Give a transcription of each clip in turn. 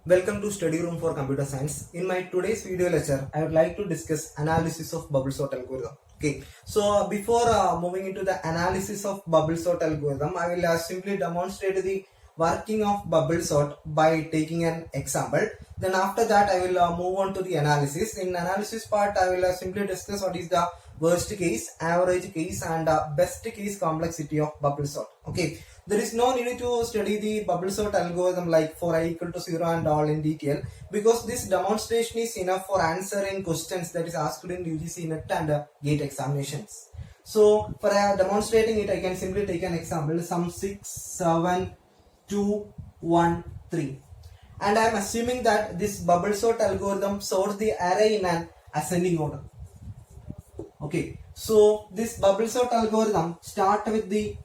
Welcome to Study Room for Computer Science. In my today's video lecture, I would like to discuss analysis of bubble sort algorithm. Okay, so before moving into the analysis of bubble sort algorithm, I will simply demonstrate the working of bubble sort by taking an example. Then after that, I will move on to the analysis. In analysis part, I will simply discuss what is the worst case, average case, and best case complexity of bubble sort. Okay, there is no need to study the bubble sort algorithm like for I equal to 0 and all in detail, because this demonstration is enough for answering questions that is asked in UGC NET and GATE examinations. So for demonstrating it, I can simply take an example, sum 6, 7, 2, 1, 3. And I am assuming that this bubble sort algorithm sorts the array in an ascending order. Okay, so this bubble sort algorithm start with the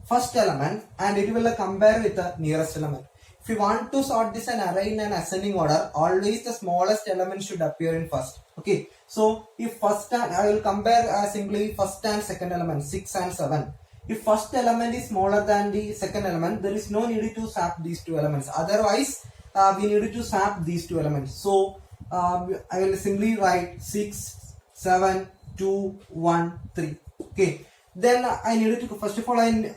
first element and it will compare with the nearest element. If you want to sort this an array in an ascending order, always the smallest element should appear in first. Okay, so if first and I will compare simply first and second element 6 and 7. If first element is smaller than the second element, there is no need to swap these two elements. Otherwise, we need to swap these two elements. So I will simply write 6, 7, 2, 1, 3. Okay, then I need to first of all I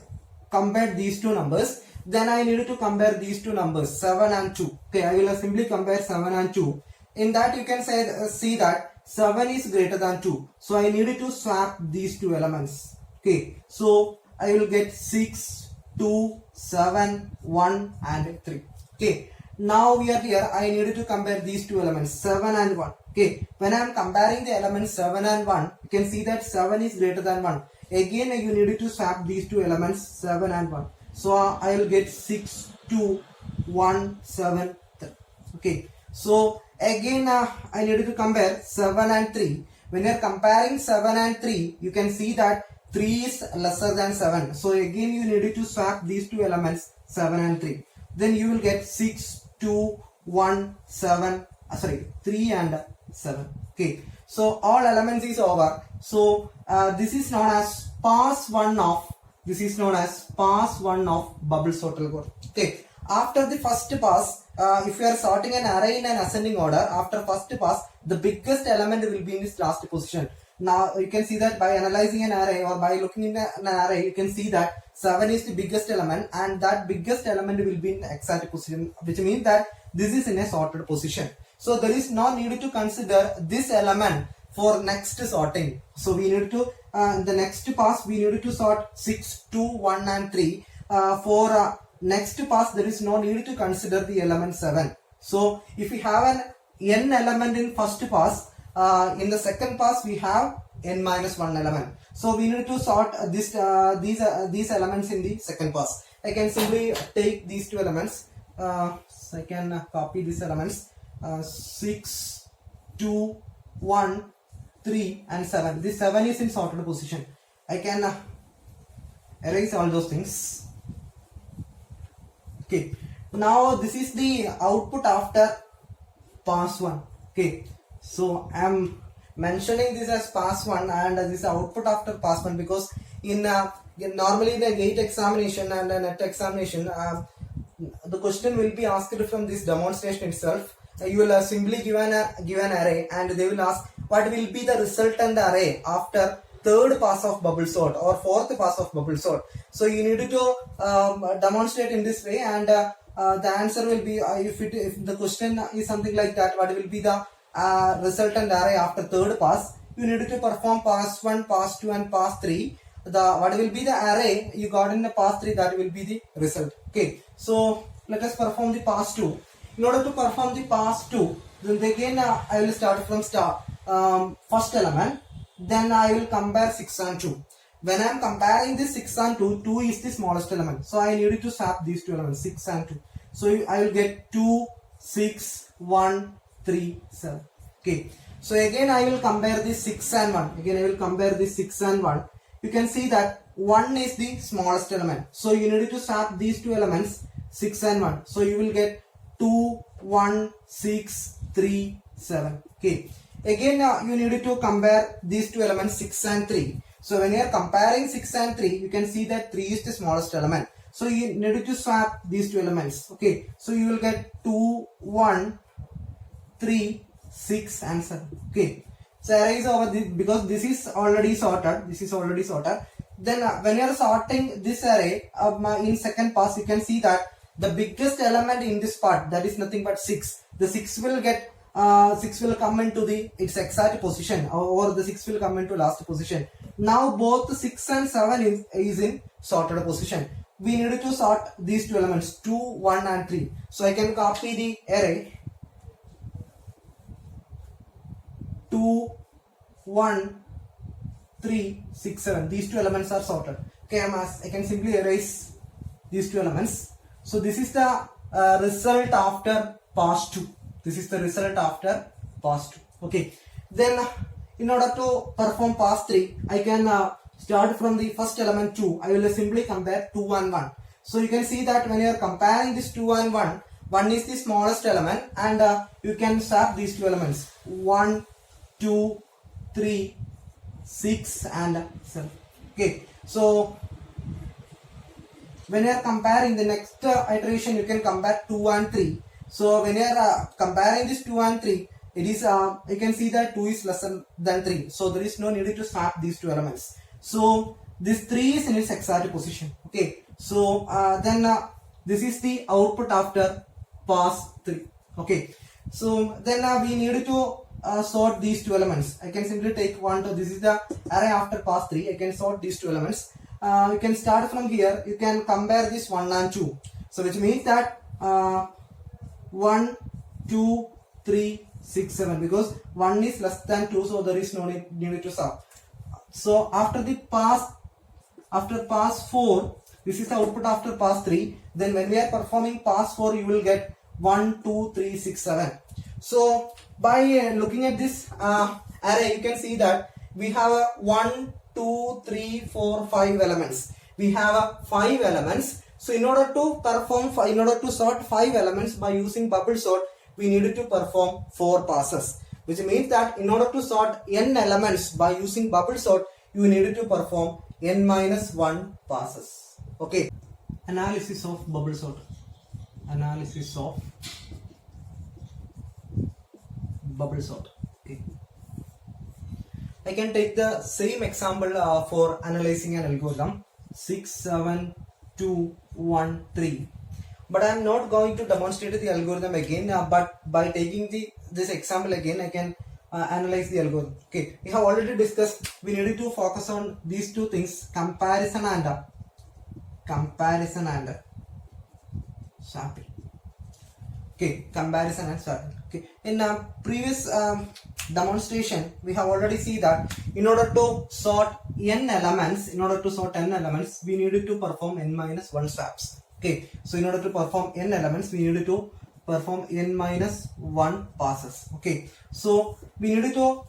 compare these two numbers. Then I need to compare these two numbers 7 and 2. Okay, I will simply compare 7 and 2. In that you can say see that 7 is greater than 2. So I need to swap these two elements. Okay, so I will get 6, 2, 7, 1 and 3. Okay, now we are here. I need to compare these two elements 7 and 1. Okay, when I am comparing the elements 7 and 1, you can see that 7 is greater than 1. Again you need to swap these two elements 7 and 1. So I will get 6, 2, 1, 7, 3. Okay, so again I need to compare 7 and 3. When you are comparing 7 and 3, you can see that 3 is lesser than 7. So again you need to swap these two elements 7 and 3. Then you will get 6, 2, 1, 7, 3 and 7. Okay, so all elements is over. So this is known as pass 1 of bubble sort algorithm. Okay, after the first pass, if you are sorting an array in an ascending order, after first pass the biggest element will be in this last position. Now you can see that by analyzing an array or by looking in an array, you can see that 7 is the biggest element and that biggest element will be in exact position, which means that this is in a sorted position. So there is no need to consider this element for next sorting. So we need to the next pass we need to sort 6, 2, 1 and 3. For next pass there is no need to consider the element 7. So if we have an n element in first pass, in the second pass we have n minus 1 element. So we need to sort these elements in the second pass. I can simply take these two elements. So I can copy these elements 6, 2, 1, 3 and 7. This 7 is in sorted position. I can erase all those things. Okay, now this is the output after pass 1. Okay, so I am mentioning this as pass 1 and this output after pass 1 because in normally the GATE examination and the NET examination, the question will be asked from this demonstration itself. You will simply give an array and they will ask what will be the resultant array after third pass of bubble sort or fourth pass of bubble sort. So you need to demonstrate in this way, and the answer will be if the question is something like that, what will be the resultant array after third pass. You need to perform pass 1, pass 2 and pass 3. What will be the array you got in the pass 3, that will be the result. Okay, so let us perform the pass 2. In order to perform the pass 2, then again I will start from first element. Then I will compare 6 and 2. When I am comparing this 6 and 2, 2 is the smallest element. So I need to swap these two elements 6 and 2. So I will get 2, 6, 1, 3, 7. Okay. So again I will compare this 6 and 1. Again I will compare this 6 and 1. You can see that 1 is the smallest element. So you need to swap these two elements 6 and 1. So you will get 2, 1, 6, 3, 7. Okay. Again you need to compare these two elements 6 and 3. So when you are comparing 6 and 3, you can see that 3 is the smallest element. So you need to swap these two elements. Okay, so you will get 2, 1, 3, 6 and 7. Okay, so array is over this because this is already sorted. This is already sorted. Then when you are sorting this array in second pass, you can see that the biggest element in this part, that is nothing but 6. The 6 will get 6 will come into its exact position, or the 6 will come into last position. Now both 6 and 7 is in sorted position. We need to sort these two elements 2, 1 and 3. So I can copy the array 2, 1, 3, 6, 7. These two elements are sorted. Okay, I can simply erase these two elements. So this is the result after pass 2. This is the result after pass 2. Okay. Then in order to perform pass 3, I can start from the first element 2. I will simply compare 2 and 1. So you can see that when you are comparing this 2 and 1, 1 is the smallest element, and you can swap these two elements 1, 2, 3, 6 and 7. Okay. So when you are comparing the next iteration, you can compare 2 and 3. So when you are comparing this 2 and 3, it is you can see that 2 is less than 3. So there is no need to swap these two elements. So this 3 is in its exact position. Okay. So then this is the output after pass 3. Okay. So then we need to sort these two elements. I can simply take 1, 2. This is the array after pass 3. I can sort these two elements. You can start from here. You can compare this 1 and 2. So which means that 1, 2, 3, 6, 7, because 1 is less than 2, so there is no need to solve. So after pass 4, this is the output after pass 3. Then when we are performing pass 4, you will get 1, 2, 3, 6, 7. So by looking at this array, you can see that we have 1, 2, 3, 4, 5 elements. We have 5 elements. So in order to sort 5 elements by using bubble sort, we needed to perform 4 passes, which means that in order to sort n elements by using bubble sort, you needed to perform n minus 1 passes. Okay. Analysis of bubble sort. Analysis of bubble sort. Okay. I can take the same example for analyzing an algorithm 6, 7, 2, 1, 3. But I am not going to demonstrate the algorithm again, but by taking this example again, I can analyze the algorithm. Okay, we have already discussed we needed to focus on these two things: comparison and swapping. Okay, comparison and swapping. Okay, in previous demonstration, we have already seen that in order to sort n elements, we needed to perform n minus 1 swaps. Okay, so in order to perform n elements, we needed to perform n minus 1 passes. Okay, so we needed to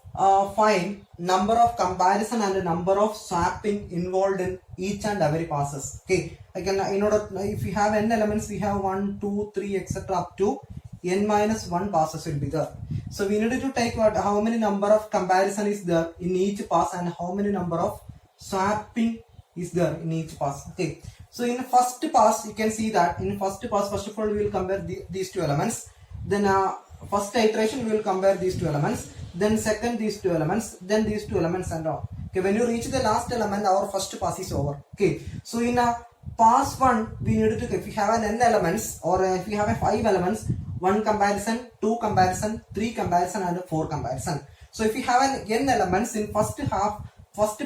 find number of comparison and number of swapping involved in each and every passes. Okay, if we have n elements, we have 1, 2, 3, etc. up to n minus 1 passes will be there. So we needed to take how many number of comparison is there in each pass and how many number of swapping is there in each pass. Okay, so in first pass, you can see that in first pass, first of all we will compare these two elements. Then first iteration we will compare these two elements. Then second these two elements. Then these two elements and all. Okay, when you reach the last element, our first pass is over. Okay, so in pass 1, we need to, if we have an n elements or if we have a 5 elements, 1 comparison, 2 comparison, 3 comparison and 4 comparison. So if we have an n elements in first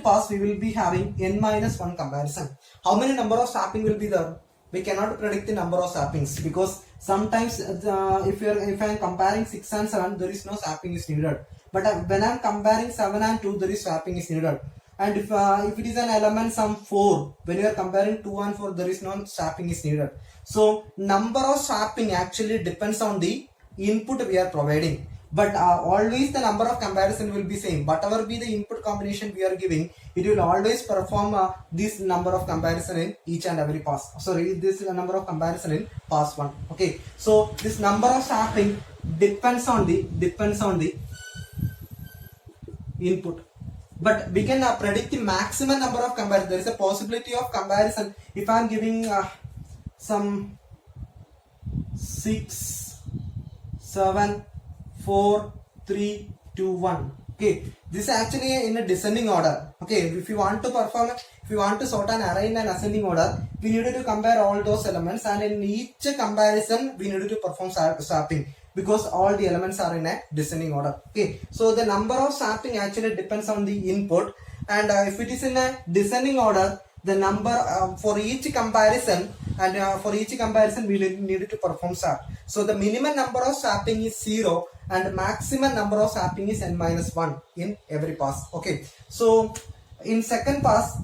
pass, we will be having n minus 1 comparison. How many number of swapping will be there? We cannot predict the number of swappings because sometimes if I am comparing 6 and 7, there is no swapping is needed. But when I am comparing 7 and 2, there is swapping is needed. And if it is an element sum 4, when you are comparing 2 and 4, there is no swapping is needed. So number of swapping actually depends on the input we are providing. But always the number of comparison will be same. Whatever be the input combination we are giving, it will always perform this number of comparison in each and every pass. Sorry, this number of comparison in pass 1. Okay, so this number of swapping depends on the input. But we can predict the maximum number of comparison. There is a possibility of comparison. If I am giving some 6, 7, 4, 3, 2, 1. Okay, this is actually in a descending order. Okay, if you want to sort an array in an ascending order, we need to compare all those elements, and in each comparison we need to perform swapping because all the elements are in a descending order. Okay, so the number of swapping actually depends on the input, and if it is in a descending order, the number for each comparison, we need to perform swap. So the minimum number of swapping is 0 and maximum number of swapping is n-1 in every pass. Okay, so in second pass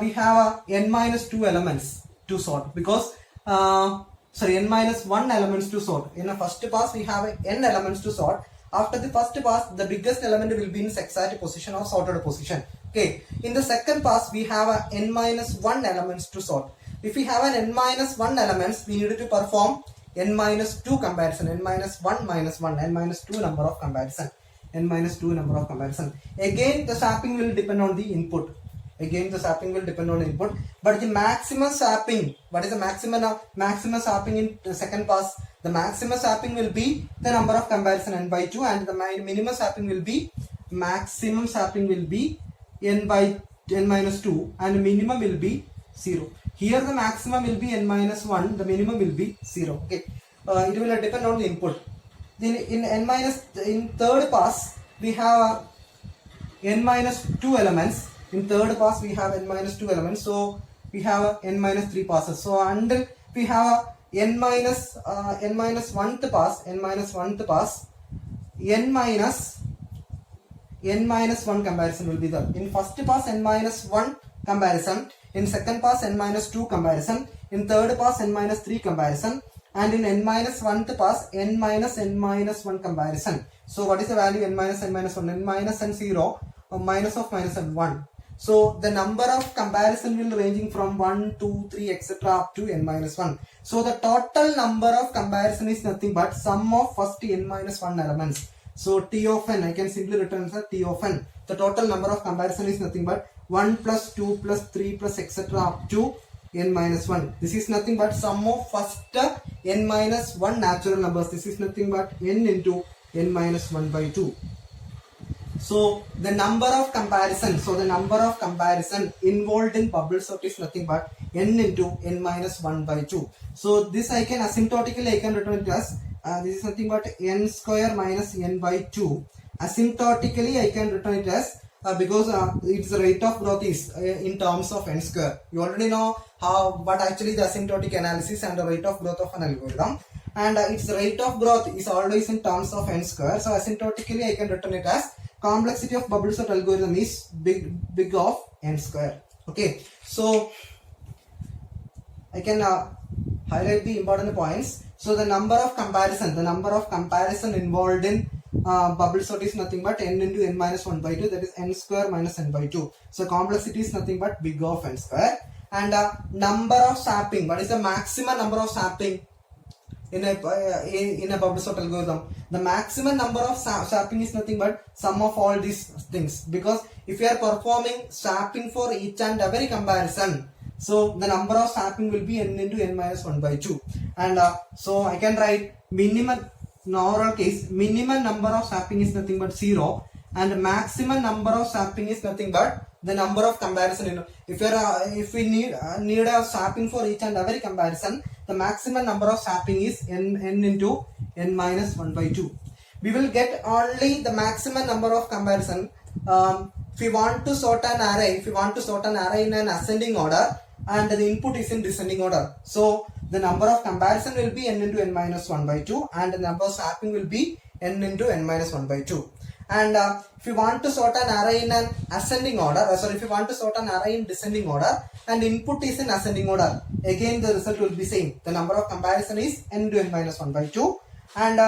we have n-2 elements to sort because n-1 elements to sort. In the first pass we have n elements to sort. After the first pass, the biggest element will be in exact position or sorted position. Okay, in the second pass we have n-1 elements to sort. If we have an n-1 elements, we need to perform n-2 comparison, n-1 minus 1, n-2 number of comparison, n-2 number of comparison. Again the swapping will depend on the input. But the maximum swapping, what is the maximum swapping in the second pass? The maximum swapping will be the number of comparison n/2, and the minimum swapping will be n-2, and minimum will be 0. Here the maximum will be n-1, the minimum will be 0. Okay, it will depend on the input. Then in third pass we have n-2 elements. In third pass we have n-2 elements, so we have n-3 passes. So until we have n-1th pass, n-1 comparison will be there. In first pass n-1 comparison, in second pass n-2 comparison, in third pass n-3 comparison, and in n-1th pass n-1 comparison. So what is the value n-1? N-0 minus of minus and 1. So the number of comparison will ranging from 1, 2, 3, etc. up to n-1. So the total number of comparison is nothing but sum of first n-1 elements. So T of n, I can simply return as T of n. The total number of comparison is nothing but 1 plus 2 plus 3 plus etc. up to n-1. This is nothing but sum of first n-1 natural numbers. This is nothing but n into n-1 by 2. So the number of comparison, involved in bubble sort is nothing but n into n-1 by 2. So this I can asymptotically return it as this is nothing but n square minus n by 2. Asymptotically I can return it as because its rate of growth is in terms of n square. You already know what actually the asymptotic analysis and the rate of growth of an algorithm, and its rate of growth is always in terms of n square. So asymptotically I can return it as complexity of bubble sort algorithm is big of n square. Okay, so I can highlight the important points. So the number of comparison involved in bubble sort is nothing but n into n-1 by 2, that is n square minus n by 2. So complexity is nothing but big of n square. And number of swapping, what is the maximum number of swapping in a bubble sort algorithm? The maximum number of swapping is nothing but sum of all these things, because if you are performing swapping for each and every comparison, so the number of swapping will be n into n-1 by 2. And so I can write minimum, in overall case, minimum number of swapping is nothing but 0, and maximum number of swapping is nothing but the number of comparison. If we need a swapping for each and every comparison, the maximum number of swapping is n into n-1 by 2. We will get only the maximum number of comparison if we want to sort an array. In an ascending order and the input is in descending order, so the number of comparison will be n into n-1 by 2, and the number of swapping will be n into n-1 by 2. And if you want to sort an array in an ascending order, if you want to sort an array in descending order and input is in ascending order, again the result will be same. The number of comparison is n into n-1 by 2, and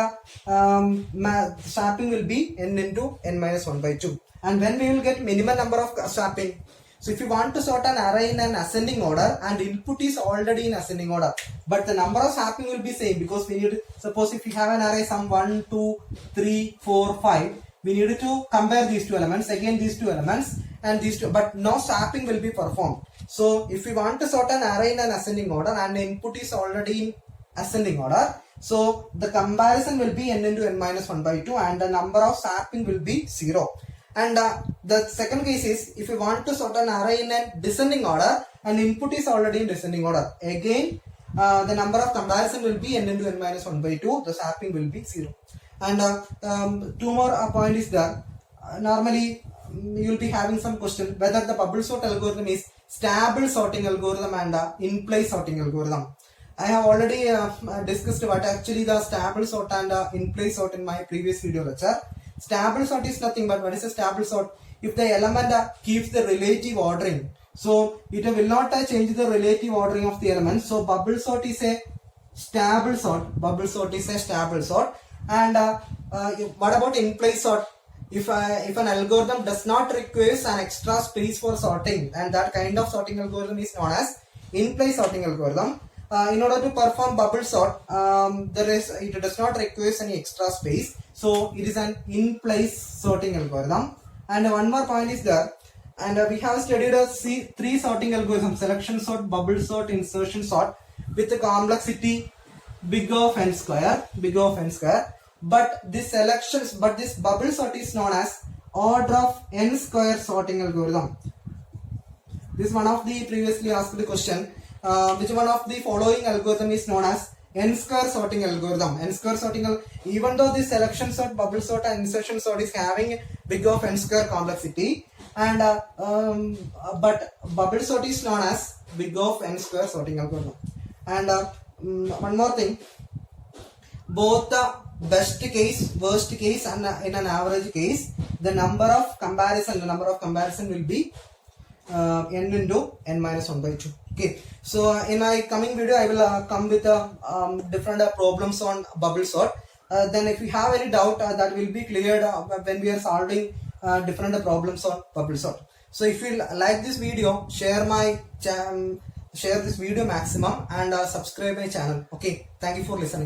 swapping will be n into n-1 by 2. And when we will get minimum number of swapping? So if you want to sort an array in an ascending order and input is already in ascending order, but the number of swapping will be same, because we need, suppose if we have an array some 1, 2, 3, 4, 5, we need to compare these two elements, again these two elements and these two, but no swapping will be performed. So if we want to sort an array in an ascending order and the input is already in ascending order, so the comparison will be n into n minus 1 by 2 and the number of sampling will be 0. And the second case is if you want to sort an array in a descending order and input is already in descending order. Again, the number of comparison will be n into n minus 1 by 2. The sampling will be 0. And two more point is that normally you will be having some question whether the bubble sort algorithm is stable sorting algorithm and in-place sorting algorithm. I have already discussed what actually the stable sort and in-place sort in my previous video lecture. Stable sort is nothing but what is a stable sort? If the element keeps the relative ordering, so it will not change the relative ordering of the elements. So bubble sort is a stable sort. Bubble sort is a stable sort. And what about in-place sort? If an algorithm does not require an extra space for sorting, and that kind of sorting algorithm is known as in-place sorting algorithm. In order to perform bubble sort, it does not require any extra space. So it is an in-place sorting algorithm. And one more point is there, and we have studied three sorting algorithms: selection sort, bubble sort, insertion sort, with a complexity big of n square. But this bubble sort is known as order of n square sorting algorithm. This is one of the previously asked the question. Which one of the following algorithm is known as n square sorting algorithm? N square sorting, even though this selection sort, bubble sort and insertion sort is having big of n square complexity, and but bubble sort is known as big of n square sorting algorithm. And one more thing, both the best case, worst case, and in an average case, the number of comparison will be n into n minus 1 by 2. Okay, so in my coming video I will come with different problems on bubble sort. Then if you have any doubt, that will be cleared when we are solving different problems on bubble sort. So if you like this video, share this video maximum and subscribe my channel. Okay, thank you for listening.